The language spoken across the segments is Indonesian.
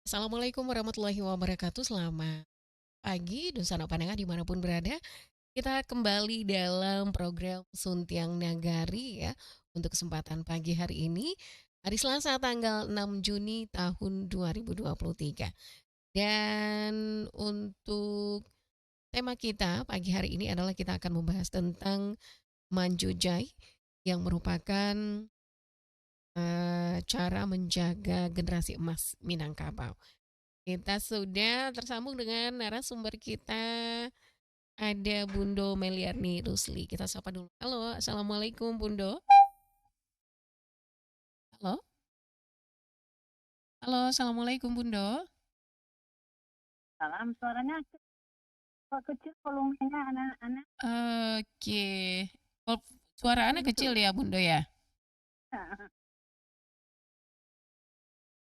Assalamualaikum warahmatullahi wabarakatuh. Selamat pagi, Dusana Pandangan dimanapun berada. Kita kembali dalam program Suntiang Nagari ya untuk kesempatan pagi hari ini. Hari Selasa tanggal 6 Juni tahun 2023. Dan untuk tema kita pagi hari ini adalah kita akan membahas tentang Manjujai yang merupakan cara menjaga generasi emas Minangkabau. Kita sudah tersambung dengan narasumber kita. Ada Bundo Meliarni Rusli. Kita sapa dulu. Halo, Assalamualaikum Bundo. Halo, halo, Assalamualaikum Bundo. Salam, suaranya kok kecil volumenya anak-anak. Oke. Oh, suara anak kecil Itu. ya Bundo ya.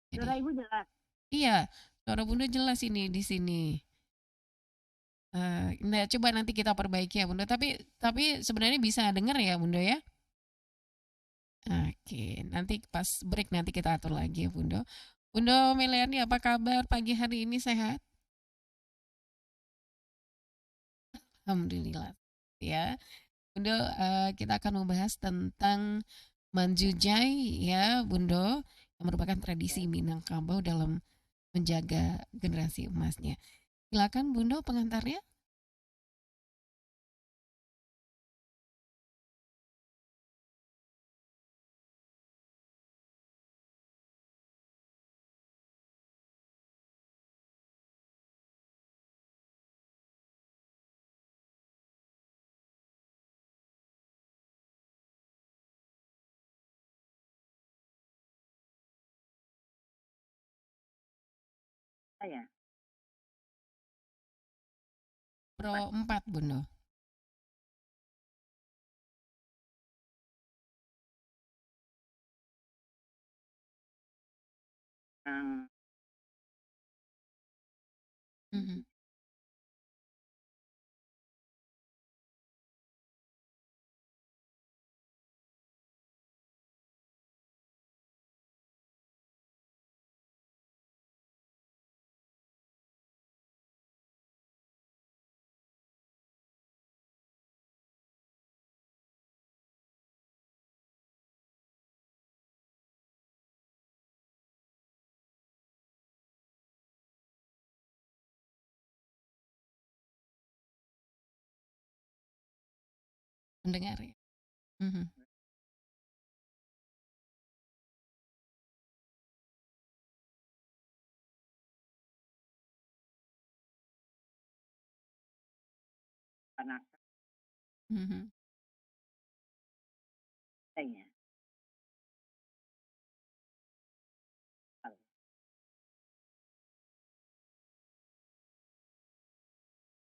Suara Jadi, ibu jelas. iya, suara Bundo jelas ini di sini. Nah, coba nanti kita perbaiki ya Bundo. Tapi sebenarnya bisa dengar ya Bundo ya. Oke, nanti pas break nanti kita atur lagi ya Bundo. Bundo Meliani, apa kabar pagi hari ini, sehat? Alhamdulillah. Ya, Bundo, kita akan membahas tentang Manjujai ya Bundo, yang merupakan tradisi Minangkabau dalam menjaga generasi emasnya. Silakan Bundo pengantarnya. Saya. Pro 4 Bundo. Yang Mhm. Mendengar ya. Mhm. anak Mhm. saya.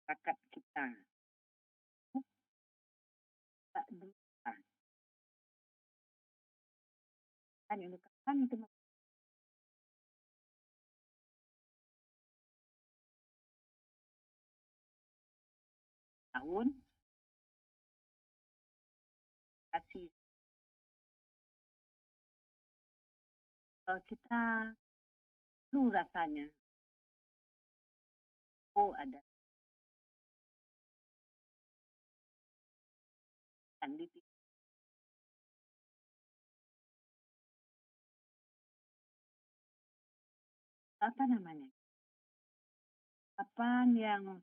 Kakak kita tak berusaha. Kan ini kan itu tahun kasih kita lu rasanya. Oh ada kan di apa namanya? Apa yang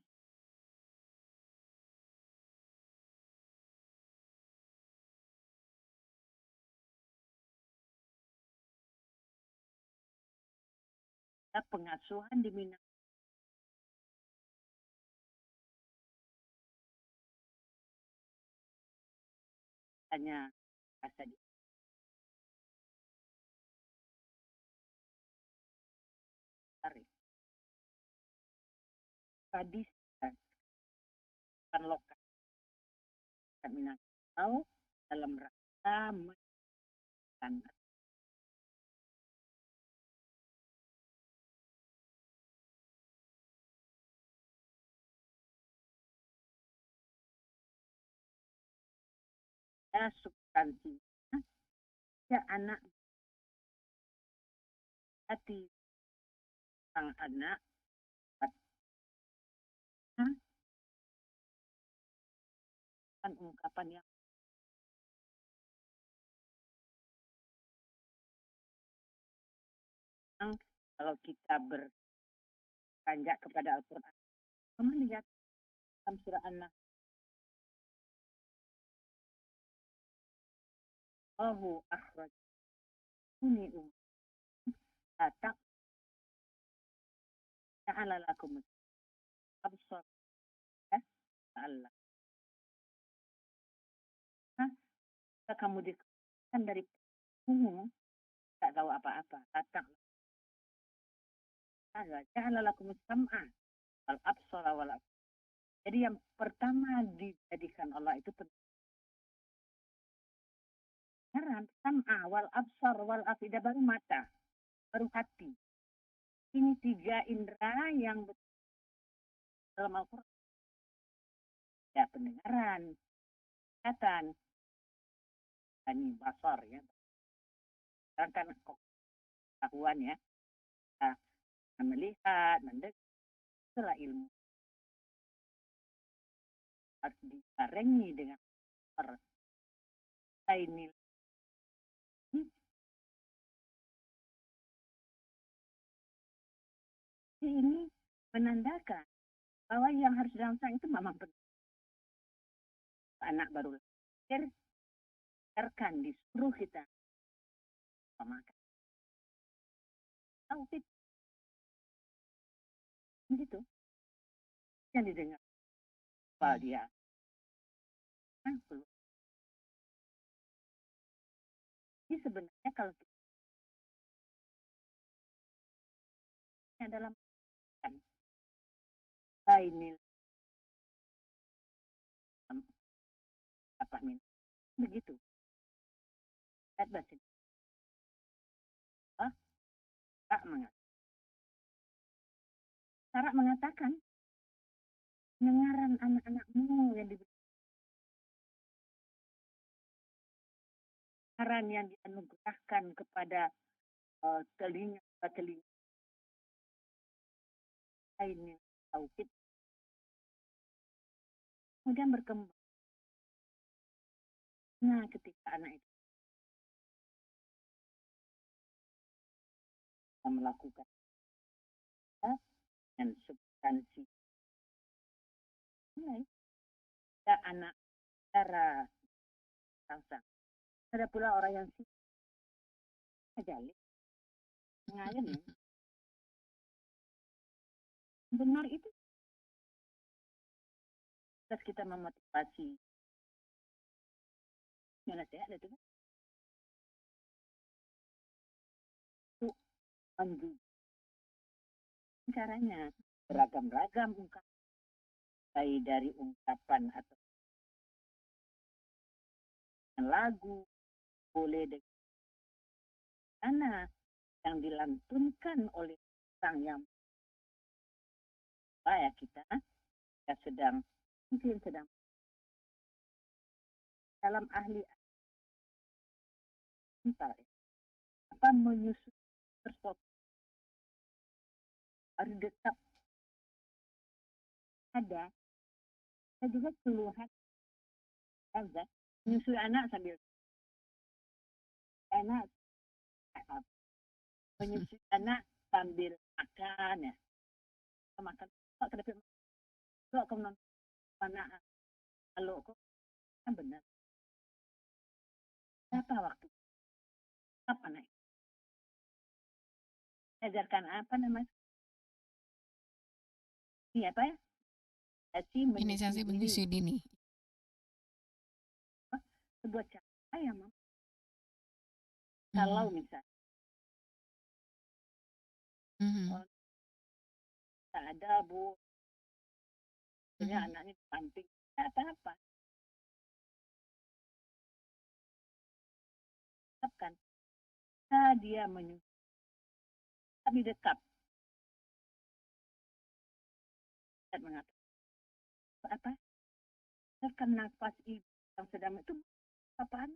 pengasuhan di Minang hanya rasa ditarik. Tradisi dan lokal Minangkabau dalam rangka menekan substansinya ya anak hati sang anak kan ungkapan yang kalau kita beranjak kepada Al-Quran, kamu lihat dalam surah An-Nahl, Allahu akhrajuni tak ta'ala lakum absar Allah. Kamu dikeluarkan dari umum, tak tahu apa-apa. Ta'ala lakum sam'a wal absara wal absar. Jadi yang pertama dijadikan Allah itu pendengaran, sam'a wal absar wal afidah, baru mata, baru hati. Ini 3 indera yang dalam Al-Quran. Ya, pendengaran, kelihatan, dan basar ya. Kan pengetahuan ya. Kita melihat, mendengar, itulah ilmu. Harus dibarengi dengan ini. Ini menandakan bahwa yang harus dirangsang itu memang anak baru lahir, biarkan disuruh kita makan. Tahu gitu. Yang didengar bahwa dia ini sebenarnya kalau kita dalam ini apa begitu. Tak Sarah mengatakan pendengaran anak-anakmu yang diberi yang dianugerahkan kepada telinga ini tauhid, kemudian berkembang. Nah, ketika anak itu melakukan dan substansi, ada anak cara bangsa. Ada pula orang yang mengalir benar itu. Terus kita memotivasi nasihat itu itu caranya beragam-ragam ungkapan, baik dari ungkapan atau lagu, boleh dengan mana yang dilantunkan oleh orang yang ya kita sedang mungkin sedang dalam ahli apa menyusun sesuatu harus tetap ada juga keluhan menyusui anak sambil menyusui anak sambil makan ya, makan kok kamu mana kalau kok kan benar apa waktu apa naik ajarkan apa namanya ini apa ya inisiasi menyusui dini, sebuah cara yang kalau misalnya tak ada bu anaknya samping apa kan dia menyusui kami dekat dan mengatakan apa tekan nafas ibu yang sedang itu apaan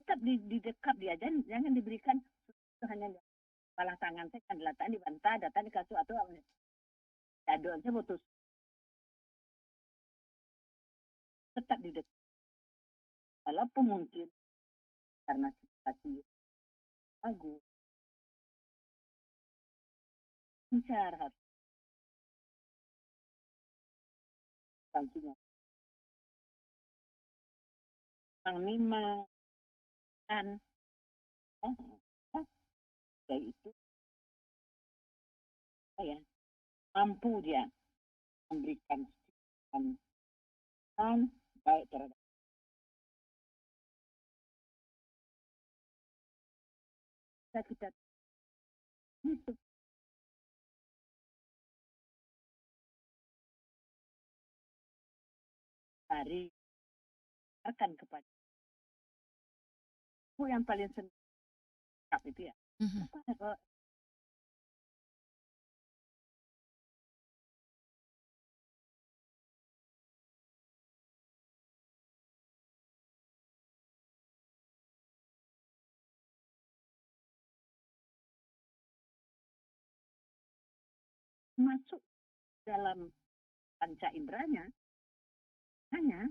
tetap di dekat dia, jangan diberikan itu hanya kepala tangan saya kan datang dibantah, datang dikasih atau jadul saya putus, tetap di dekat. Walaupun mungkin karena situasi bagus, lancar harus sanksinya. Memang kan, oh, itu ya mampu dia memberikan baik terhadap kita itu dari akan kepada aku yang paling senang itu ya. Apa, masuk dalam panca inderanya hanya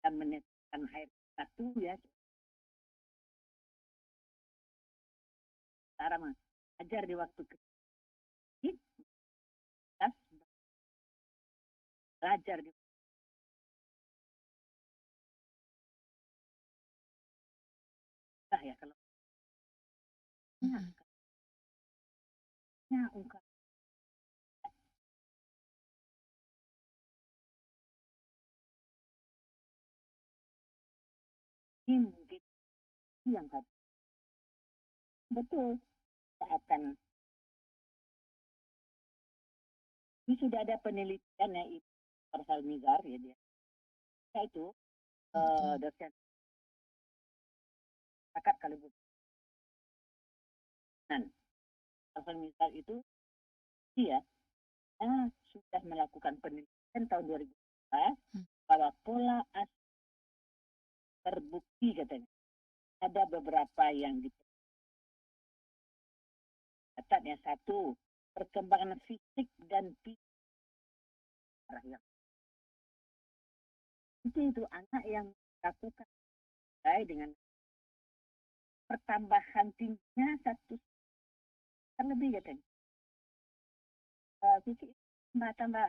dan meneteskan air satu ya cara ajar di waktu kecil, belajar di ya kalau ungkap ini mungkin yang harus betul akan ini sudah ada penelitian ya Farsal Nizar ya dia itu dosen akad Kalimantan. Farsal Nizar itu dia sudah melakukan penelitian tahun 2014 bahwa pola terbukti katanya ada beberapa yang dicatatnya. Satu, perkembangan fisik dan itu anak yang lakukan dengan pertambahan tingginya satu terlebih katanya. Fisik tambah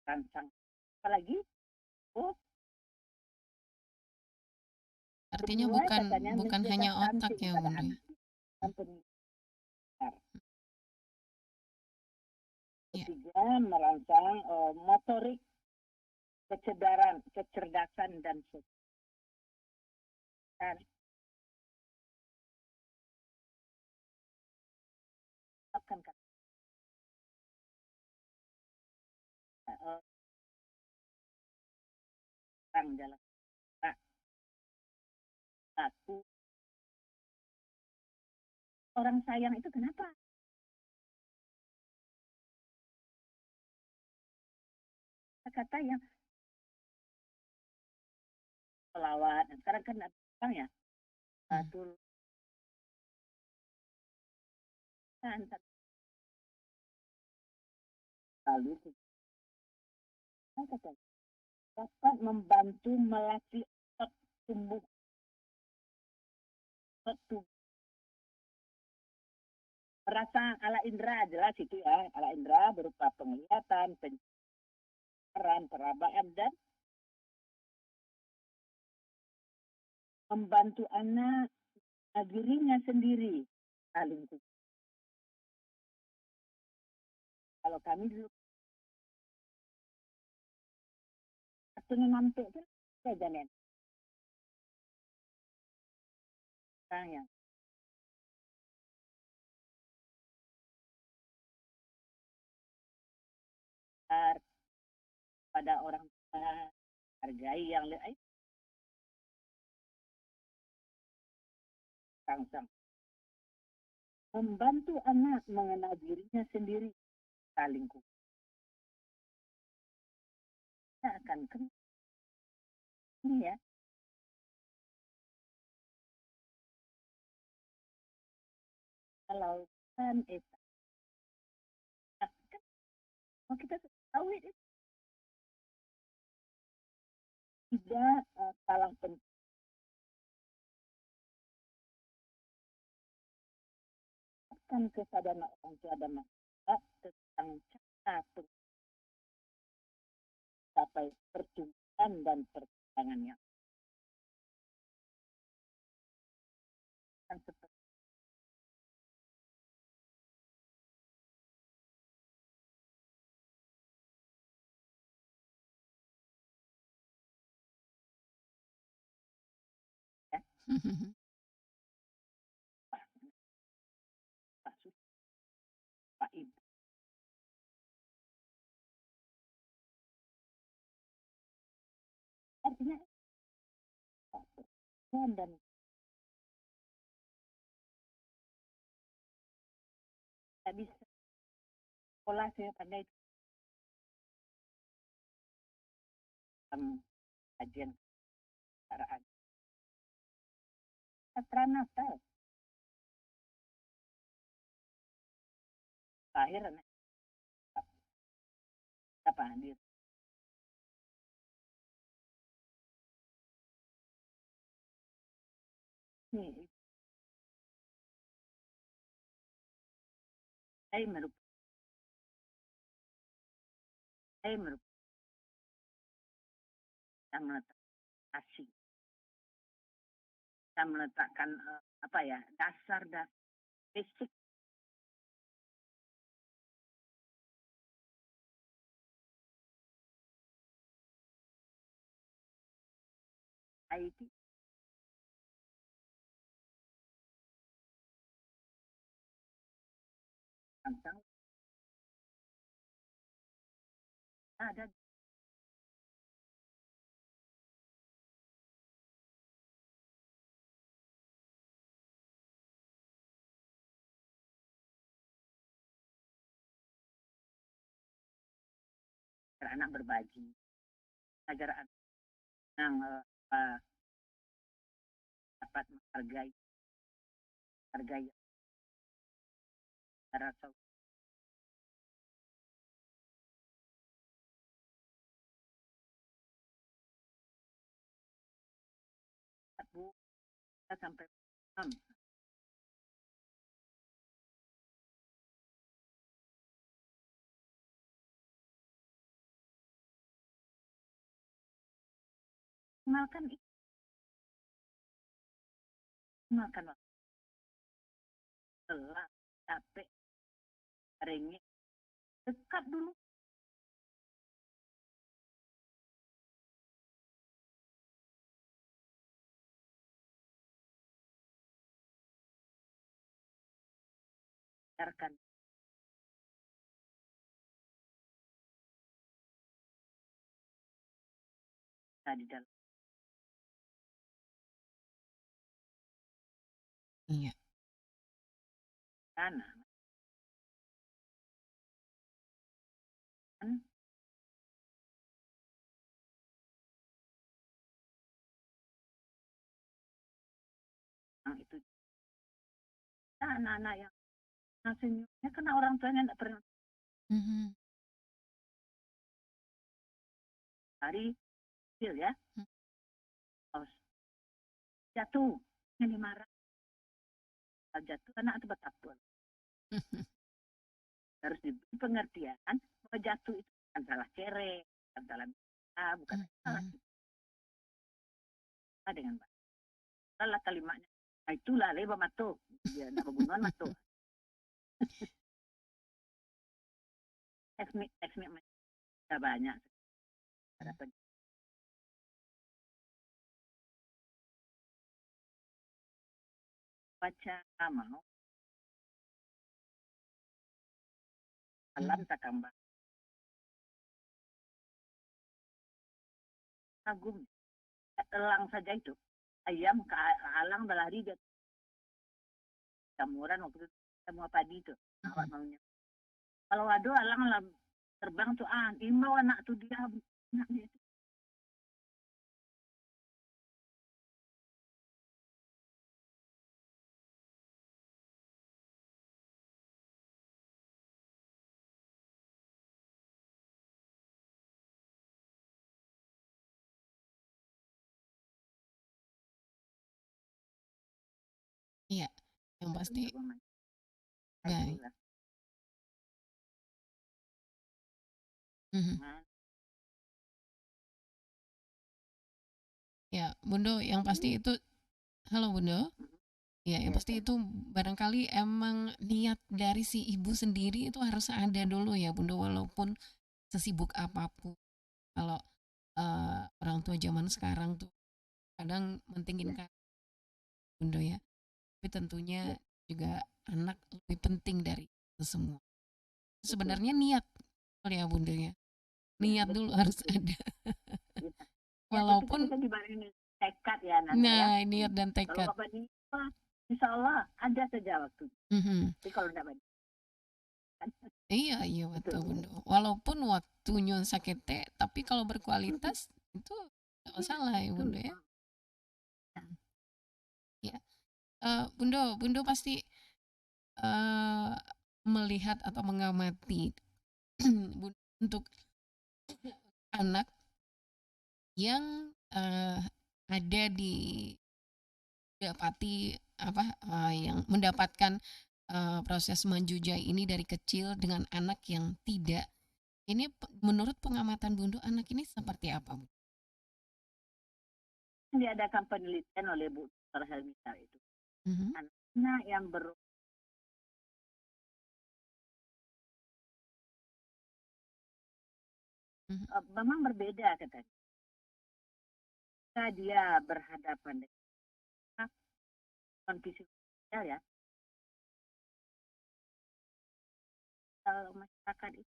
rangsang. Apalagi artinya bukan hanya otak ya Bunda. Ketiga, merangsang motorik, kecerdasan dan akan dalam aku orang sayang itu kenapa? Kata yang pelawat, sekarang kan ada ya atur lalu dapat membantu melatih tumbuh perasaan ala indera jelas itu ya, ala indera berupa penglihatan, pencerahan, perabaan dan membantu anak dirinya sendiri lingkungan. Kalau kami dulu waktunya nampik itu saya jamin yang pada orang tua hargai yang lain sang membantu anak mengenal dirinya sendiri lingkungan. Kita akan Ini ya, kalau kan kan kalau kita tahu itu tidak kalah pentingkan kesadaran orang tua dan masyarakat tentang cara mencapai pertumbuhan dan perkembangan yang akan seperti ya, Pak Sus, Pak Ibu. Artinya dan tidak bisa sekolah saya pandai dalam kajian kesetaraan. Natal lahir anak apa hadir. Ini saya merupakan saya merupakan yang meletakkan asing, yang meletakkan apa ya dasar basic IT tentang ada anak berbagi, agar anak yang dapat menghargai rasa bu sampai makan makan lelah capek ringin dekat dulu biarkan di dalam Iya. sana kan yang itu anak-anak yang senyumnya karena orang tuanya tidak pernah Mhm. hari kecil ya oh, jatuh ini marah jatuh anak itu betapun harus diberi pengertian bahwa jatuh itu bukan salah cere bukan salah bukan salah kita dengan baik salah kalimatnya nah, itulah leba matu dia tidak membunuhan matu teknik banyak ada baca mau alam takambang kagum elang saja itu ayam ke alang berlari dia kamuran waktu itu semua padi itu awak maunya kalau ada alang terbang tuh imbau anak tuh dia anaknya itu Yang Nggak pasti untuk memakai baik. itulah. Mhm. Nah, Ya, Bundo, yang ini pasti itu halo Bundo? mm, Ya, yang ya pasti kan. itu barangkali emang niat dari si ibu sendiri itu harus ada dulu ya Bundo, walaupun sesibuk apapun. Kalau orang tua zaman sekarang tuh kadang mentingin Ya, kan Bundo ya, tapi tentunya ya, juga anak lebih penting dari itu semua. betul. Sebenarnya niat ya Bunda ya. Ya, Niat dulu betul, harus betul. ada. Ya. Niat itu kan Walaupun bisa dibarengi tekad ya Nana ya. nah niat dan Kalau tekad. Bapak ini, wah, insya Allah ada saja waktu. Mhm. Tapi kalau tidak banyak, kan Iya, iya betul betul. Bunda. Walaupun waktunya sakit teh, tapi kalau berkualitas itu nggak Iya, masalah ya betul. Bunda ya. Ya, Bunda pasti eh, melihat atau mengamati untuk anak yang ada di dapati apa yang mendapatkan proses menjujai ini dari kecil dengan anak yang tidak. Ini menurut pengamatan Bundu anak ini seperti apa, Bu? Diadakan penelitian oleh Bu Dr. Helmita itu. Mhm, Anak yang mhm, memang berbeda katanya. Jika dia berhadapan dengan kondisi sosial ya, kalau masyarakat itu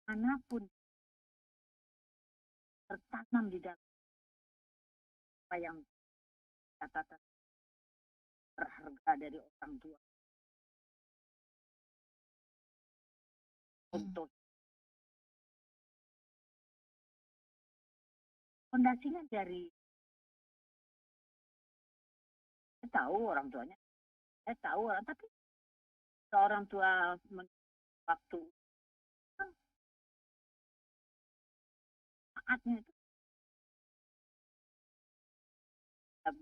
manapun tertanam di dalam apa yang catatan berharga dari orang tua. mhm, Untuk fondasinya dari saya tahu orang tuanya, saya tahu orang tapi seorang tua waktu saatnya itu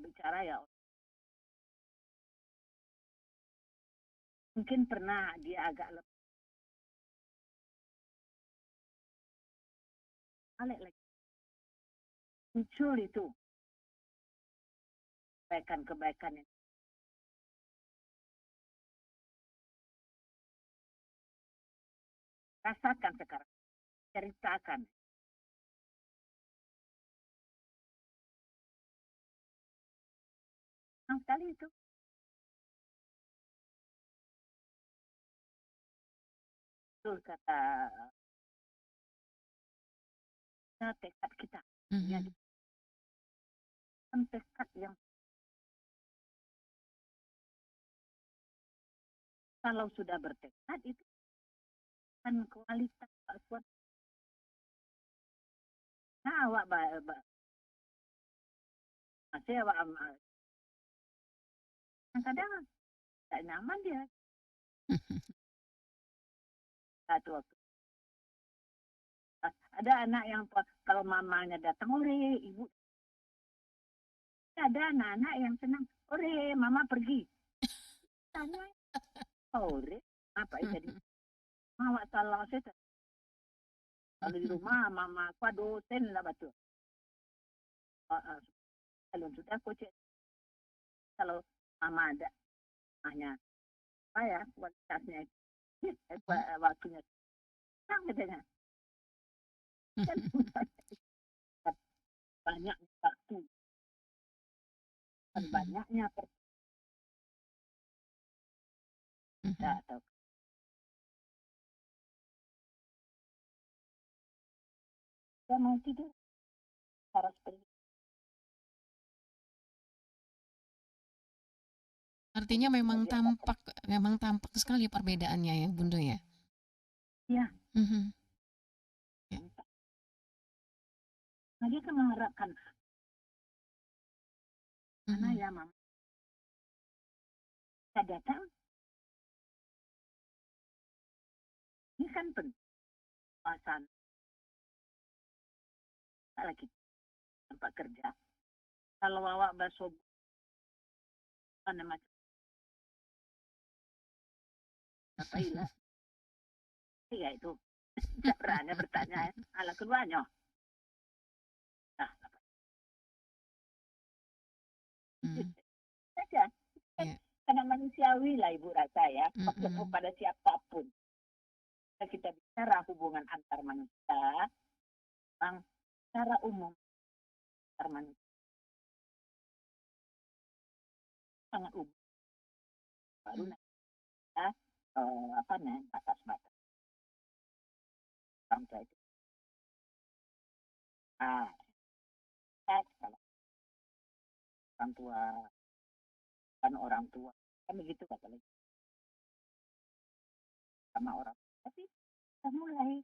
bicara ya mungkin pernah dia agak lebih lagi muncul itu kebaikan-kebaikan yang rasakan sekarang, ceritakan. Nah, sekali itu betul kata tekad kita. Ya, mhm, tekad yang kalau sudah bertekad itu kan kualitas kuat. Nah, awak masih awak kadang tidak nyaman dia satu waktu. Ada anak yang kalau mamanya datang, ore ibu. Ada anak-anak yang senang, ore mama pergi. Tanya, ore apa ya jadi? Mama salah saya. Kalau di rumah mama aku dosen lah betul. Kalau sudah aku cek kalau mama ada hanya apa ya kualitasnya waktunya senang katanya kan banyak waktu dan mhm, banyaknya perda mhm. atau dia mau tidur harus pergi Artinya dia dapat memang tampak sekali perbedaannya ya, Bunda ya. ya Mhm, ya, nah dia kan mengharapkan mana mhm, ya mama kita datang ini kan pengawasan lagi tempat kerja kalau awak bakso Mana macam apa ilah? Iya itu. Caranya bertanya ala keduanya. Nah, saja. Iya. Karena manusiawi lah ibu rasa ya. Kepada siapapun. Kita bicara hubungan antar manusia, memang secara umum antar manusia sangat umum. Baru ya, batas-batas bangsa itu. Kalau orang tua kan begitu kata lagi sama orang. Tapi kita mulai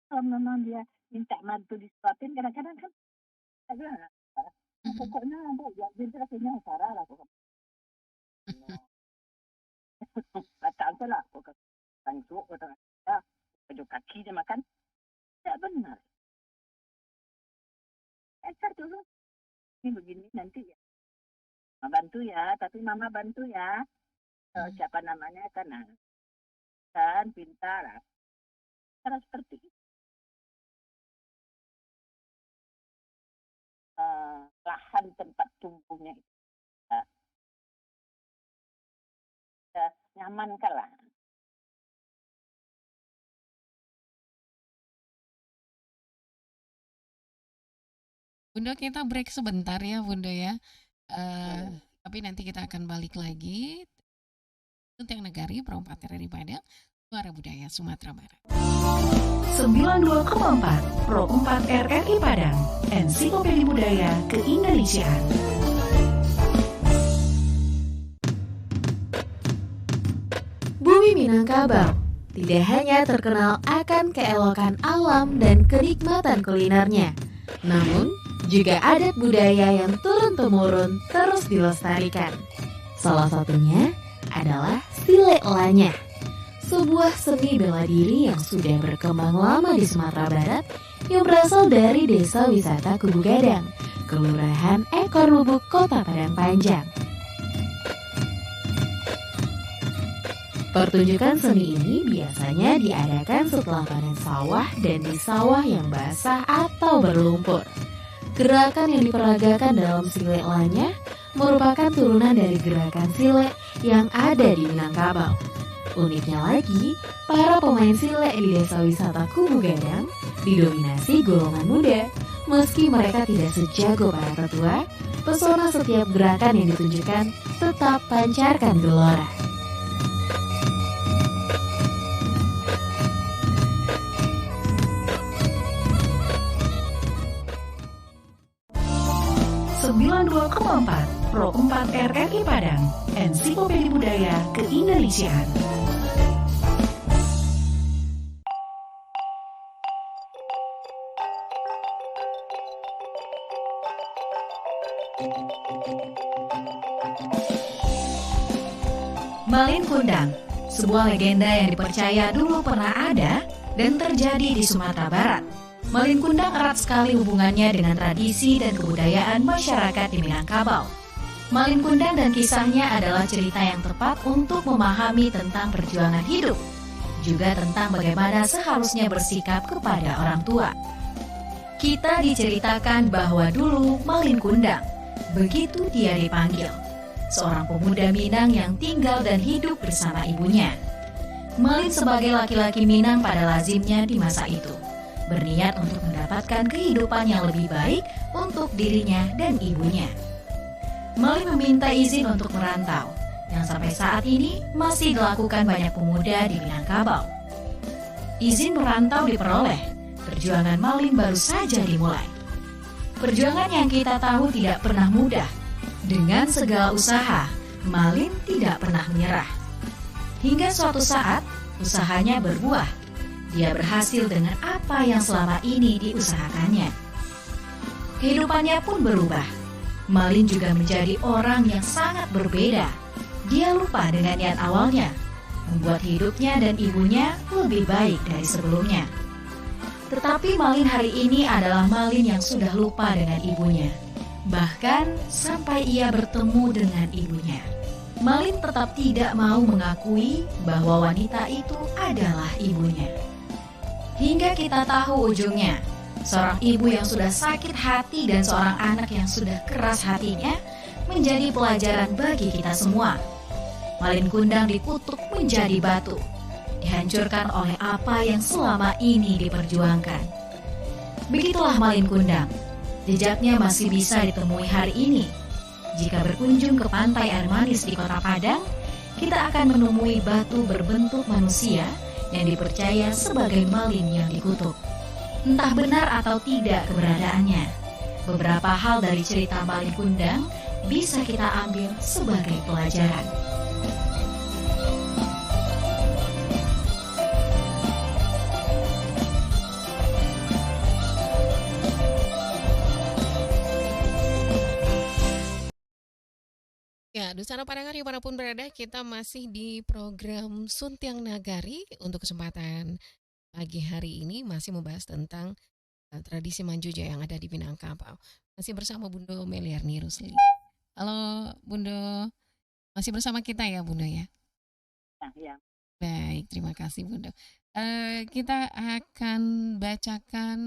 kalau memang dia minta mantu disuapin, kadang-kadang kan saya bilang pokoknya bu jadi rasanya Sarah lah kok. Kata lah kok tanjuk kata baju kaki dia makan tidak benar. Entar dulu ini begini nanti ya mama bantu ya, tapi mama bantu ya. Siapa namanya kan pintar lah. Cara seperti itu. Lahan tempat tumbuhnya itu nyaman kalah. Bunda, kita break sebentar ya Bunda ya. Tapi nanti kita akan balik lagi. Suntiang Nagari, Perompak dari Padang, Suara Budaya Sumatera Barat. 92,4 Pro 4 RRI Padang, Ensiklopedia Budaya Keindonesiaan. Bumi Minangkabau tidak hanya terkenal akan keelokan alam dan kenikmatan kulinernya, namun juga adat budaya yang turun-temurun terus dilestarikan. Salah satunya adalah Silek Lanyah, sebuah seni bela diri yang sudah berkembang lama di Sumatera Barat yang berasal dari Desa Wisata Kubu Gadang, Kelurahan Ekor Lubuk, Kota Padang Panjang. Pertunjukan seni ini biasanya diadakan setelah panen sawah dan di sawah yang basah atau berlumpur. Gerakan yang diperagakan dalam Silek Lanyah merupakan turunan dari gerakan silek yang ada di Minangkabau. Uniknya lagi, para pemain silek di Desa Wisata Kubu Gadang didominasi golongan muda. Meski mereka tidak sejago para tetua, pesona setiap gerakan yang ditunjukkan tetap pancarkan gelora. Pro 4 RRI Padang, Ensiklopedia Budaya Keindonesiaan. Malin Kundang, sebuah legenda yang dipercaya dulu pernah ada dan terjadi di Sumatera Barat. Malin Kundang erat sekali hubungannya dengan tradisi dan kebudayaan masyarakat di Minangkabau. Malin Kundang dan kisahnya adalah cerita yang tepat untuk memahami tentang perjuangan hidup, juga tentang bagaimana seharusnya bersikap kepada orang tua. Kita diceritakan bahwa dulu Malin Kundang, begitu dia dipanggil, seorang pemuda Minang yang tinggal dan hidup bersama ibunya. Malin sebagai laki-laki Minang pada lazimnya di masa itu, berniat untuk mendapatkan kehidupan yang lebih baik untuk dirinya dan ibunya. Malin meminta izin untuk merantau, yang sampai saat ini masih dilakukan banyak pemuda di Minangkabau. Izin merantau diperoleh, perjuangan Malin baru saja dimulai. Perjuangan yang kita tahu tidak pernah mudah. Dengan segala usaha, Malin tidak pernah menyerah. Hingga suatu saat, usahanya berbuah. Dia berhasil dengan apa yang selama ini diusahakannya. Kehidupannya pun berubah. Malin juga menjadi orang yang sangat berbeda. Dia lupa dengan niat awalnya, membuat hidupnya dan ibunya lebih baik dari sebelumnya. Tetapi Malin hari ini adalah Malin yang sudah lupa dengan ibunya. Bahkan sampai ia bertemu dengan ibunya, Malin tetap tidak mau mengakui bahwa wanita itu adalah ibunya. Hingga kita tahu ujungnya, seorang ibu yang sudah sakit hati dan seorang anak yang sudah keras hatinya menjadi pelajaran bagi kita semua. Malin Kundang dikutuk menjadi batu, dihancurkan oleh apa yang selama ini diperjuangkan. Begitulah Malin Kundang, jejaknya masih bisa ditemui hari ini. Jika berkunjung ke pantai air manis di Kota Padang, kita akan menemui batu berbentuk manusia yang dipercaya sebagai Malin yang dikutuk. Entah benar atau tidak keberadaannya, beberapa hal dari cerita Malin Kundang bisa kita ambil sebagai pelajaran. Ya, Dusana Pandangar dimanapun berada, kita masih di program Suntiang Nagari untuk kesempatan pagi hari ini masih membahas tentang tradisi Manjuja yang ada di Minangkabau. Masih bersama Bundo Meliarni Rusli. Halo Bundo, masih bersama kita ya Bundo ya? Ya. Baik, terima kasih Bundo. Kita akan bacakan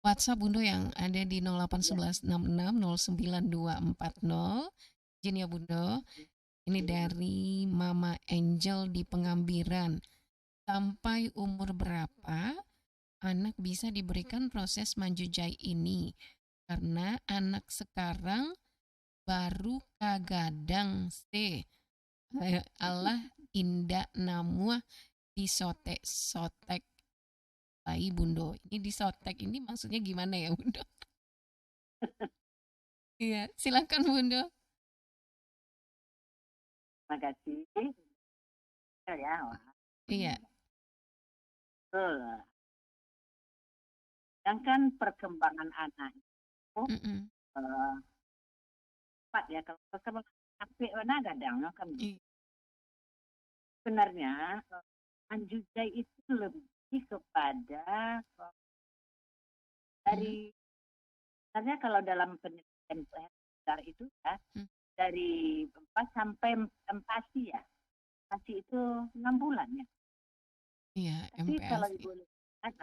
WhatsApp Bundo yang ada di 081166092440. Izin ya Bundo, ini dari Mama Angel di Pengambiran. Sampai umur berapa anak bisa diberikan proses manjujai ini? Karena anak sekarang baru kagadang se. Allah indah namua disotek-sotek. Bayi Bundo, ini disotek ini maksudnya gimana ya Bundo? Iya, silakan Bundo. Terima kasih. Ya, Iya. betul. Sedangkan perkembangan anak itu cepat ya, kalau perkembangan sampai mana kadang kan sebenarnya Manjujai itu lebih kepada dari sebenarnya kalau dalam penelitian besar itu ya dari 4 sampai empati ya. Empati itu 6 bulan ya. Iya, Tapi MPASI. kalau ibu lihat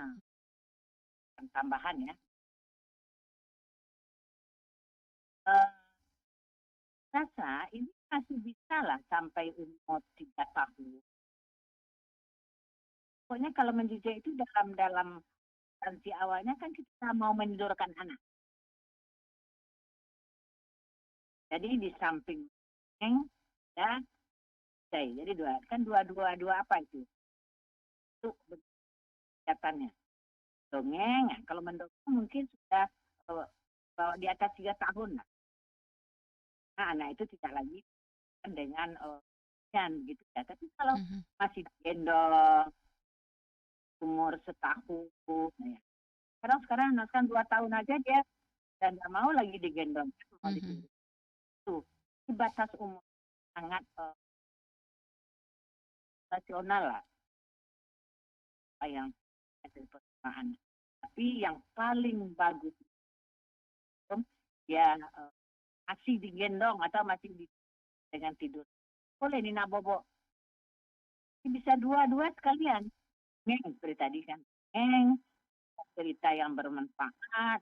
tambahan ya. Rasa ini masih bisa lah sampai umur 3 tahun. Pokoknya kalau menjejak itu dalam transisi awalnya kan kita mau menidurkan anak. Jadi di samping ya, jadi dua apa itu? Itu kegiatannya. Dongeng, kalau mendongeng mungkin sudah di atas 3 tahun lah. Nah, anak itu tidak lagi dengan gitu ya. Tapi kalau masih gendong umur setahun, ya. Sekarang anak kan 2 tahun aja dia dan nggak mau lagi digendong. Itu batas umur sangat nasional lah. Yang ada perkembangan. Tapi yang paling bagus ya masih digendong atau masih dengan tidur. Boleh Nina Bobo. Bisa dua-dua sekalian. Seperti tadi kan. Cerita yang bermanfaat.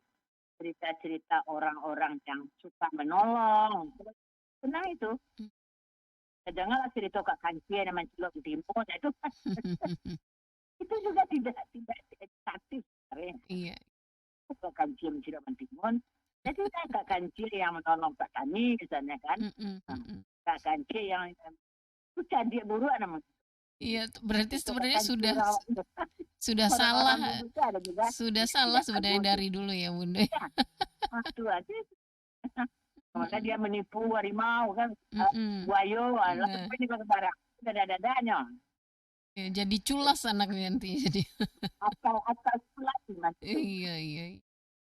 Cerita-cerita orang-orang yang suka menolong. Senang itu. Janganlah cerita Kak Kancil yang mencelok timur. Itu juga tidak edukatif. Iya. Kak Kancil mencelok timun. Jadi Kak Kancil yang menolong Pak Tani misalnya kan. Kak Kancil yang itu cantik buruk namanya. Iya, berarti sebenarnya sudah salah. Sudah salah sebenarnya dari dulu ya Bunda. Waktu aja. Maka dia menipu harimau kan. Buayo, lalu ini ke barak. Dada-dadanya. Ya, jadi culas anaknya nanti jadi. Atau lagi mas. Iya.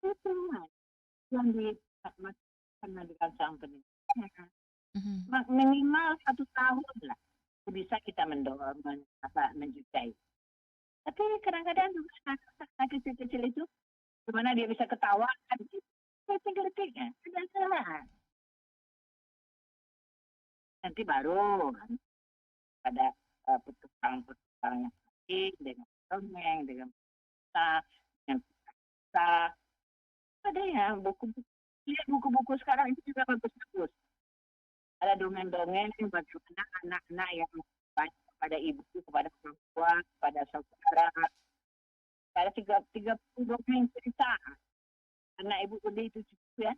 Itu yang pernah dikasih pendidikan. Minimal 1 tahun lah bisa kita menjudai. Tapi kadang-kadang juga anak kecil-kecil itu, gimana dia bisa ketawa kan gitu. Geletik-geletiknya, tidak salah. Nanti baru kan pada petualang-petualang yang lain dengan dongeng, dengan cerita, dengan kisah. Ada ya buku-buku, lihat buku-buku sekarang itu juga bagus-bagus. Ada dongeng-dongeng bagaimana anak-anak yang baik kepada ibu, kepada orang tua, kepada saudara. Ada tiga puluh dongeng cerita. Anak ibu gede itu cukup ya.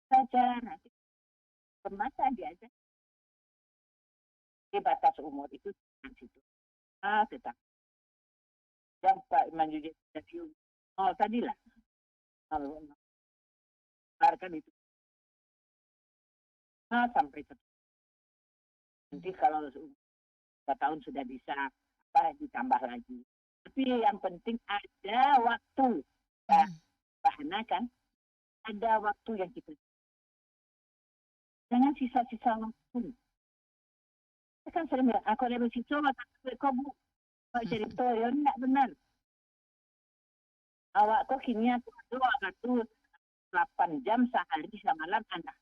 Saja nanti remaja diajar. Di batas umur itu di situ. Tetap. Yang Pak Manjudi dari tadi lah. Kalau kan itu sampai nanti kalau 2 tahun sudah bisa ditambah lagi. Tapi yang penting ada waktu. Ya, bahana kan ada waktu yang kita jangan sisa-sisa waktu. Saya kan sering bilang, aku ada bersisa waktu kau bu, kau cerita, ya enggak benar. Awak kau kini aku 8 jam sehari semalam anak.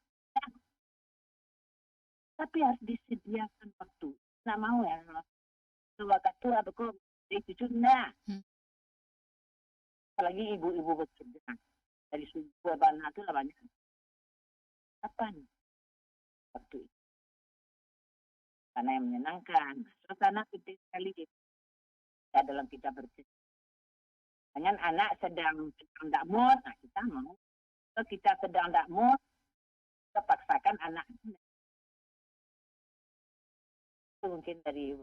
Tapi harus disediakan waktu. Nggak mau ya. Waktu apa kok itu enggak. Apalagi ibu-ibu bekerja. Dari subuh bana itu lah banyak. Kapan? Waktu itu. Karena yang menyenangkan. Suasana penting sekali dalam kita bekerja. Dengan anak sedang tidak mood, kita mau. Kalau kita sedang tidak mood, kita paksakan anak. Itu mungkin dari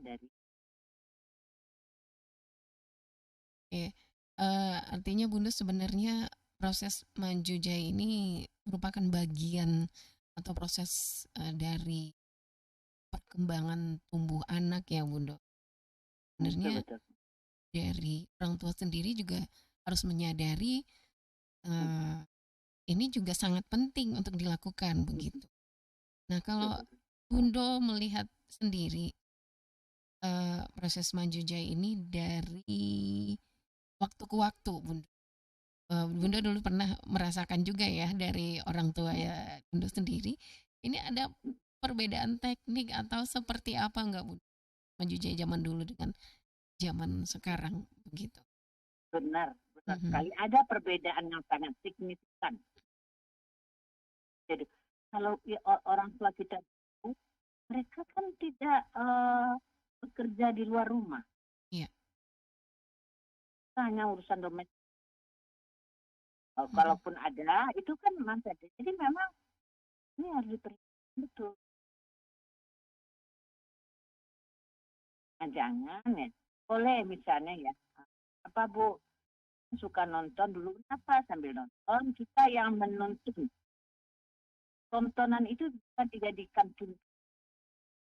dari. Artinya Bunda sebenarnya proses manjujai ini merupakan bagian atau proses dari perkembangan tumbuh anak ya Bunda. Sebenarnya dari orang tua sendiri juga harus menyadari ini juga sangat penting untuk dilakukan begitu. Nah kalau Bunda melihat sendiri proses manjujai ini dari waktu ke waktu, Bunda. Bunda dulu pernah merasakan juga ya dari orang tua ya Bunda sendiri. Ini ada perbedaan teknik atau seperti apa enggak Bunda? Manjujai zaman dulu dengan zaman sekarang begitu. Benar sekali. Ada perbedaan yang sangat signifikan. Jadi kalau orang tua kita mereka kan tidak bekerja di luar rumah. Iya. Hanya urusan domestik. Kalaupun ada, itu kan memang ada. Jadi memang ini harus diperhatikan betul. Nah, jangan ya. Boleh misalnya ya, apa Bu suka nonton dulu, kenapa sambil nonton kita yang menonton. Tontonan itu bisa dijadikan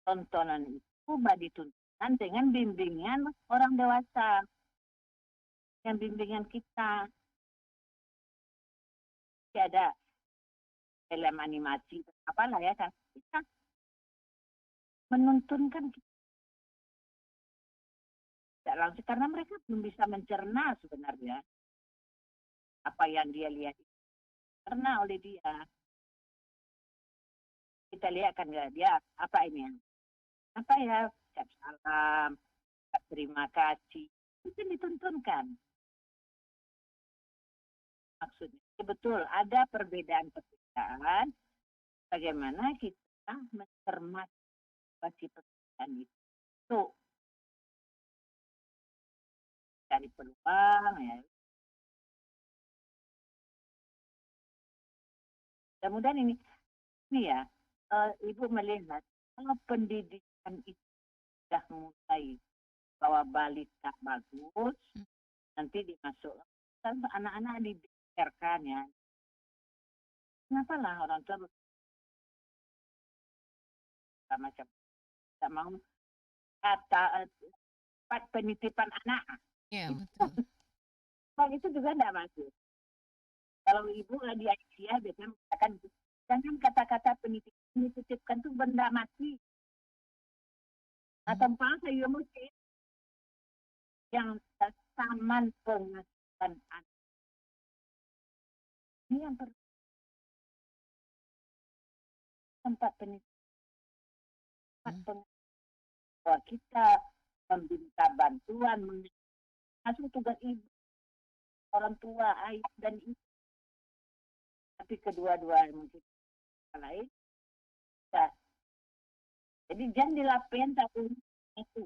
tontonan itu dituntunkan dengan bimbingan orang dewasa. Yang bimbingan kita. Ada film animasi apalah ya kan kita menuntunkan kita tidak langsung karena mereka belum bisa mencerna sebenarnya apa yang dia lihat karena oleh dia kita lihat kan dia apa ini apa ya ucap salam terima kasih itu dituntunkan maksudnya betul ada perbedaan bagaimana kita mencermati perbedaan itu cari peluang ya. Mudah-mudahan ini ya Ibu melihat kalau pendidikan itu sudah mulai bawa balik tak bagus nanti dimasukkan anak-anak dibiarkan ya. Kenapa lah orang tua macam tak mau kata penitipan anak. Iya betul. Kalau itu juga tidak bagus. Kalau ibu di Aisyah biasanya mengatakan jangan kata-kata penitipkan itu benda mati. Atau bangsa ya mesti yang taman pengasuhan anak. Ini yang tempat pendidikan bahwa kita meminta bantuan mengasuh tugas ibu, orang tua, ayah dan ibu. Tapi kedua-dua mungkin lain. Ya. Jadi jangan dilapen tahun itu.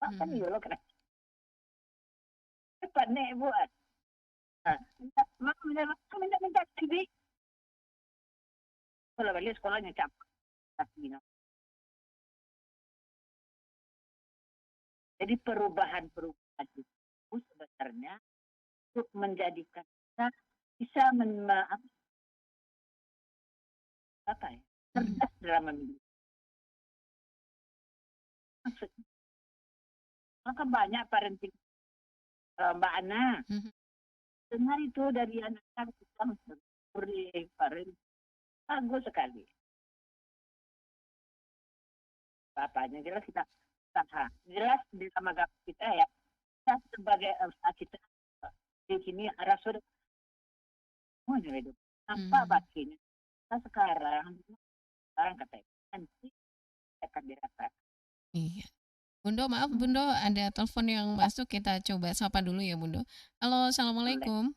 Apa nih lo kena? Cepat nih buat. Mak minta TV. Kalau balik sekolahnya capek. Jadi perubahan-perubahan itu sebenarnya untuk menjadikan kita bisa cerdas dalam memilih. Maksudnya, maka banyak parenting Mbak Ana. Dengar itu dari anak-anak kita parenting bagus sekali. Bapaknya jelas kita usaha. Jelas di dalam agama kita ya. Kita sebagai usaha kita di sini arah sudah semuanya hidup. Apa bakinya? Kita sekarang kata nanti akan dirasakan. Iya. Bundo, maaf Bundo, ada telepon yang masuk, kita coba sapa dulu ya Bundo. Halo, assalamualaikum.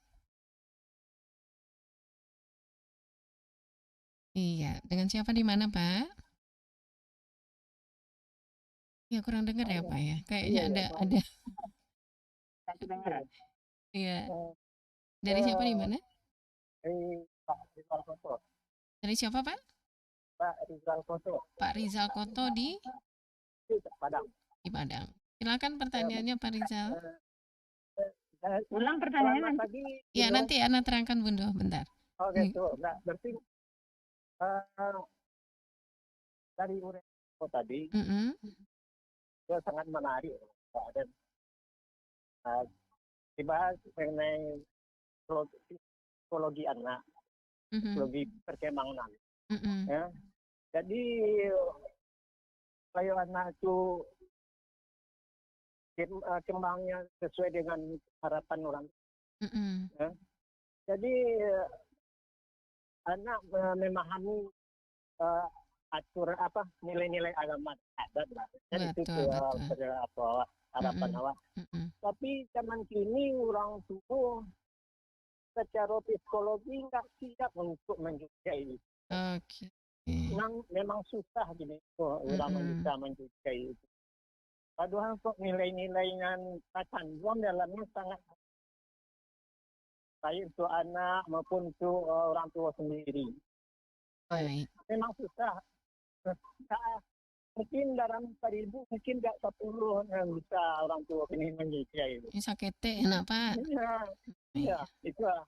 Iya, dengan siapa di mana Pak? Ya kurang dengar ya Pak ya. Kayaknya ada. Iya. Dari siapa di mana? Pak Rizal Koto. Dari siapa Pak? Pak Rizal Koto. Pak Rizal Koto di Padang. Di Padang. Silakan pertanyaannya Pak Rizal. Ulang pertanyaannya tadi. Ya nanti Ana terangkan Bundo, bentar. Oh gitu. Nah, berarti dari Urepo tadi itu sangat menarik. Dan dibahas mengenai psikologi anak, psikologi perkembangan. Ya. Jadi kalau anak itu kembangnya sesuai dengan harapan orang. Ya. Jadi anak memahami aturan nilai-nilai agama adat lah. Betul. Harapan awak. Tapi zaman kini orang tua secara psikologi nggak siap untuk menjukai. Oke. Memang susah gini orang bisa menjukai itu. Padahal kok nilai-nilai yang terkandung dalamnya sangat baik untuk anak maupun untuk orang tua sendiri. Baik. Memang susah. Mungkin dalam 1000 mungkin nggak 10 yang bisa orang tua ini menjukai itu. Sakete enak Pak. Iya, itu lah.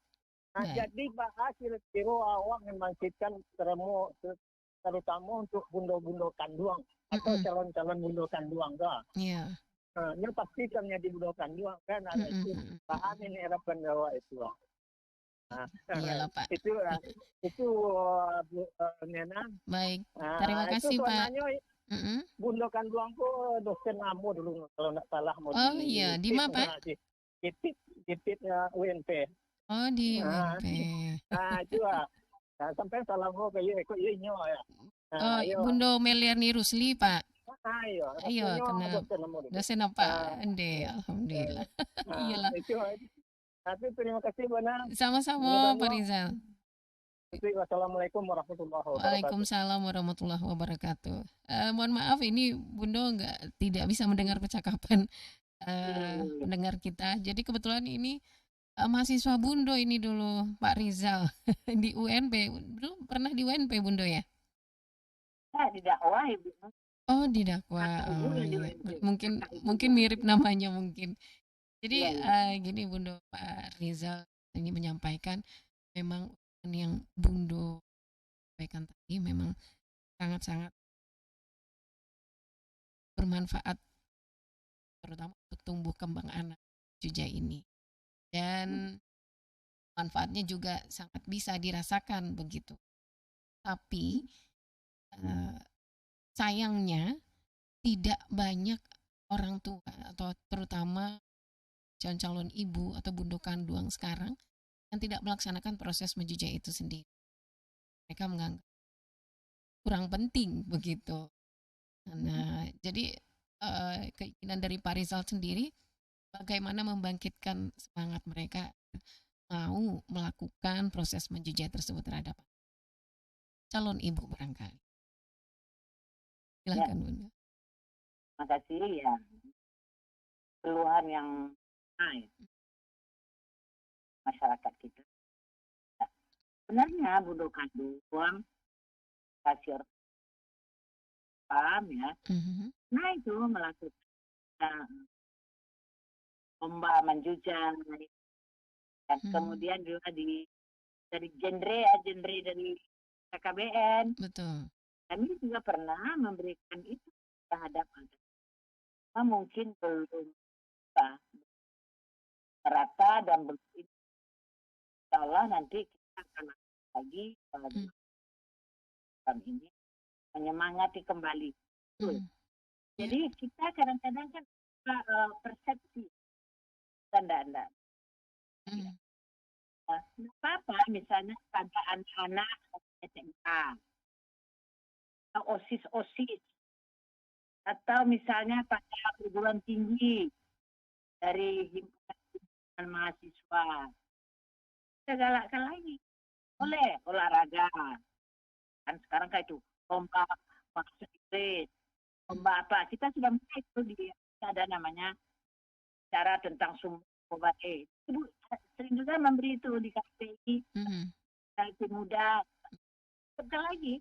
Nah, jadi hasil kiro awak membangkitkan terutama untuk bundo-bundo kanduang atau calon-calon bundo kanduang kan. Iya. Ini pasti kan jadi bundo kanduang kan ada itu. Bahan ini harapan awak itu lah. Nah, iyalah Pak. Itu Nena. Baik. Terima kasih Pak. Bundo kanduang ko dosen Amo dulu kalau nggak salah. Oh iya, di mana Pak? Di UNP. Oh di UNP. Nah itu lah. Nah, sampai salah mau kayak nyo ya. Oh Bundo Meliani Rusli Pak. Ayo kenal. Dosen apa? Ande, alhamdulillah. Iyalah. Tapi terima kasih Bana. Sama-sama Pak Rizal. Wassalamualaikum warahmatullahi wabarakatuh. Waalaikumsalam warahmatullahi wabarakatuh. Mohon maaf ini Bundo tidak bisa mendengar percakapan pendengar kita. Jadi kebetulan ini mahasiswa Bundo ini dulu Pak Rizal di UNP. Dulu pernah di UNP Bundo ya? Di dakwah Ibu. Oh di dakwah. Iya. Mungkin mirip namanya mungkin. Jadi gini Bundo, Pak Rizal ini menyampaikan memang yang Bundo sampaikan tadi memang sangat-sangat bermanfaat terutama untuk tumbuh kembang anak cucu ini. Dan manfaatnya juga sangat bisa dirasakan begitu. Tapi sayangnya tidak banyak orang tua atau terutama calon-calon ibu atau bunda kandung sekarang yang tidak melaksanakan proses menjejak itu sendiri. Mereka menganggap kurang penting begitu. Nah, jadi keinginan dari Pak Rizal sendiri bagaimana membangkitkan semangat mereka mau melakukan proses menjejak tersebut terhadap calon ibu barangkali. Ya, Silakan Bunda. makasih ya. Keluhan yang naik masyarakat kita. Sebenarnya Bunda kandung kasih paham ya. Mhm, Nah itu melakukan lomba menjujang dan mhm, kemudian juga dari genre dari KKBN. betul. Kami juga pernah memberikan itu terhadap anak. Mungkin belum merata dan belum insya Allah nanti kita akan lagi Mhm, dalam ini menyemangati kembali. mhm, ya, Jadi kita kadang-kadang kan persepsi tanda-tanda. mhm, Apa misalnya pada anak-anak SMA atau OSIS atau misalnya pada perguruan tinggi dari himpunan mahasiswa segala lagi boleh olahraga kan sekarang kayak itu lomba bahasa Inggris lomba apa kita sudah mulai itu ada namanya cara tentang sumber ibu sering juga memberi itu di KPI mhm, generasi muda sekali lagi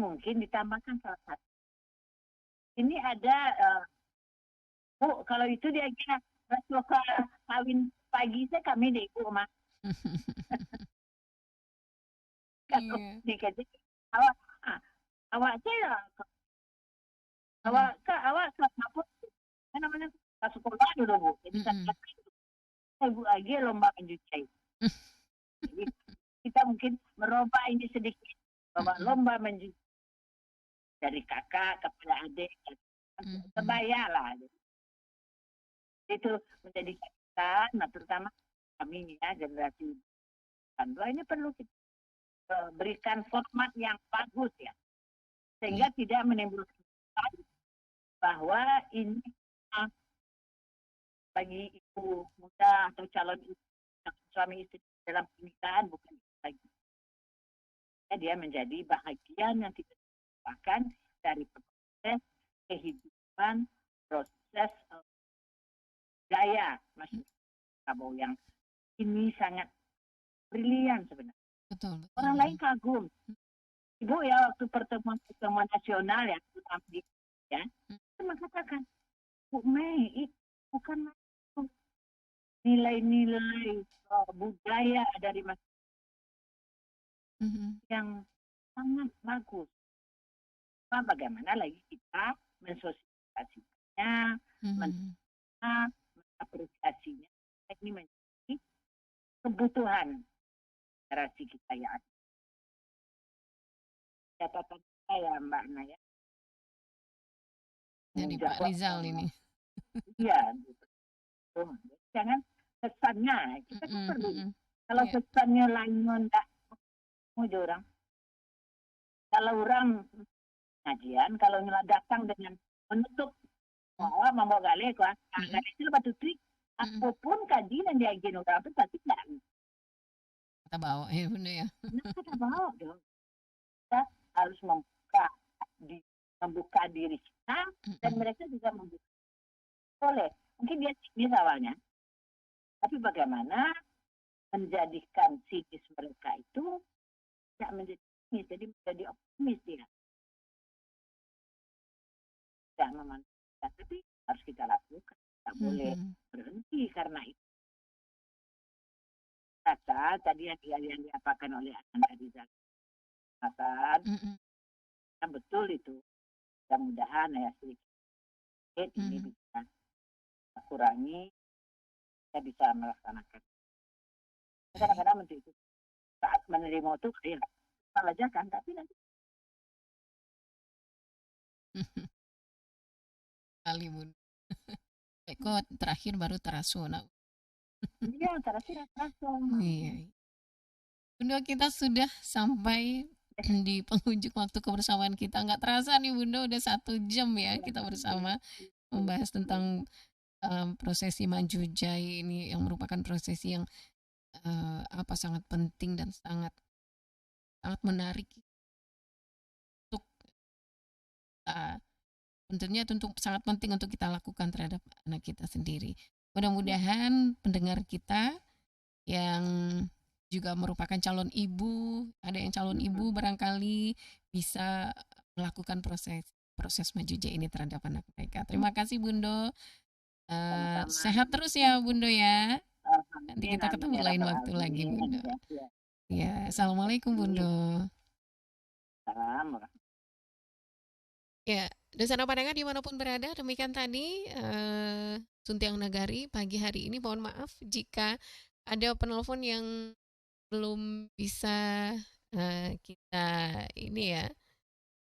mungkin ditambahkan salah satu ini ada Bu kalau itu dia kira suka kawin pagi saya kami deh ibu mah kalau iya, dikasih awak awak saya mhm, awak ke apa namanya ke sekolah dulu Bu jadi mhm, saya ibu lagi lomba mencuci jadi kita mungkin merubah ini sedikit mhm, lomba mencuci dari kakak kepada adik mhm, sebaya lah itu menjadi catatan nah terutama kami ya generasi dua ini perlu kita berikan format yang bagus ya ya, sehingga tidak menimbulkan bahwa ini bagi ibu muda atau calon ibu suami istri dalam pernikahan bukan lagi ya, dia menjadi bahagian yang tidak terlupakan dari proses kehidupan proses gaya masyarakat Prabowo yang ini sangat brilian sebenarnya betul, betul orang Bunda. lain kagum ibu ya waktu pertemuan nasional ya ya Mhm, mengatakan Bu Mei itu bukan nilai-nilai budaya dari masyarakat mhm, yang sangat bagus. Nah, bagaimana lagi kita mensosialisasikannya, mhm, mengapresiasinya, ini menjadi kebutuhan generasi kita yang ada. Catatan saya Mbak Naya dari Pak menjawab Rizal ini. iya gitu. Jangan kesannya kita kan Mhm, perlu mhm, kalau iya, kesannya lain enggak mau orang kalau orang ngajian kalau datang dengan menutup mhm, bahwa mau gale kan mhm, gale itu batu trik mhm, apapun kaji yang diagen orang itu pasti tidak kita bawa ya Bunda ya. nah, kita bawa dong kita harus membuka diri kita dan Mhm, mereka juga membuka boleh mungkin dia sinis awalnya tapi bagaimana menjadikan sinis mereka itu tidak menjadi sinis jadi menjadi optimis dia tidak memanfaatkan tapi harus kita lakukan tidak boleh mhm, berhenti karena itu rasa tadi yang diapakan oleh Anda di Hasan mhm, kan betul itu mudah-mudahan ya sedikit ini mhm, bisa kurangi kita bisa melaksanakan baik. kadang-kadang menteri itu saat menerima itu ya salah aja kan tapi nanti Kali Bunda. Kok terakhir baru terasuna. Iya, terakhir langsung. Iya. Bunda, kita sudah sampai di penghujung waktu kebersamaan kita. Nggak terasa nih Bunda, udah 1 jam ya kita bersama membahas tentang prosesi Manjujai ini, yang merupakan prosesi yang sangat penting dan sangat sangat menarik untuk tentunya sangat penting untuk kita lakukan terhadap anak kita sendiri. Mudah-mudahan pendengar kita yang juga merupakan calon ibu, ada yang calon ibu barangkali bisa melakukan proses Manjujai ini terhadap anak mereka. Terima kasih Bundo. Sehat terus ya Bundo ya. Nanti kita ketemu lain waktu lagi Bundo. Ya, assalamualaikum Bundo. Salam. Ya, Dosana Pandangan dimanapun berada, demikian tadi Suntiang Nagari pagi hari ini. Mohon maaf jika ada penelpon yang belum bisa kita ini ya,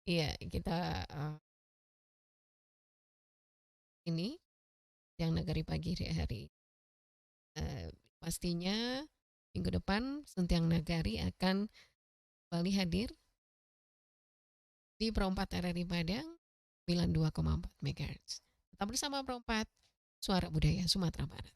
iya kita ini yang Nagari pagi hari. Pastinya minggu depan Suntiang Nagari akan kembali hadir di Pro 4 RRI Padang 92,4 MHz. Tetap bersama Pro 4 Suara Budaya Sumatera Barat.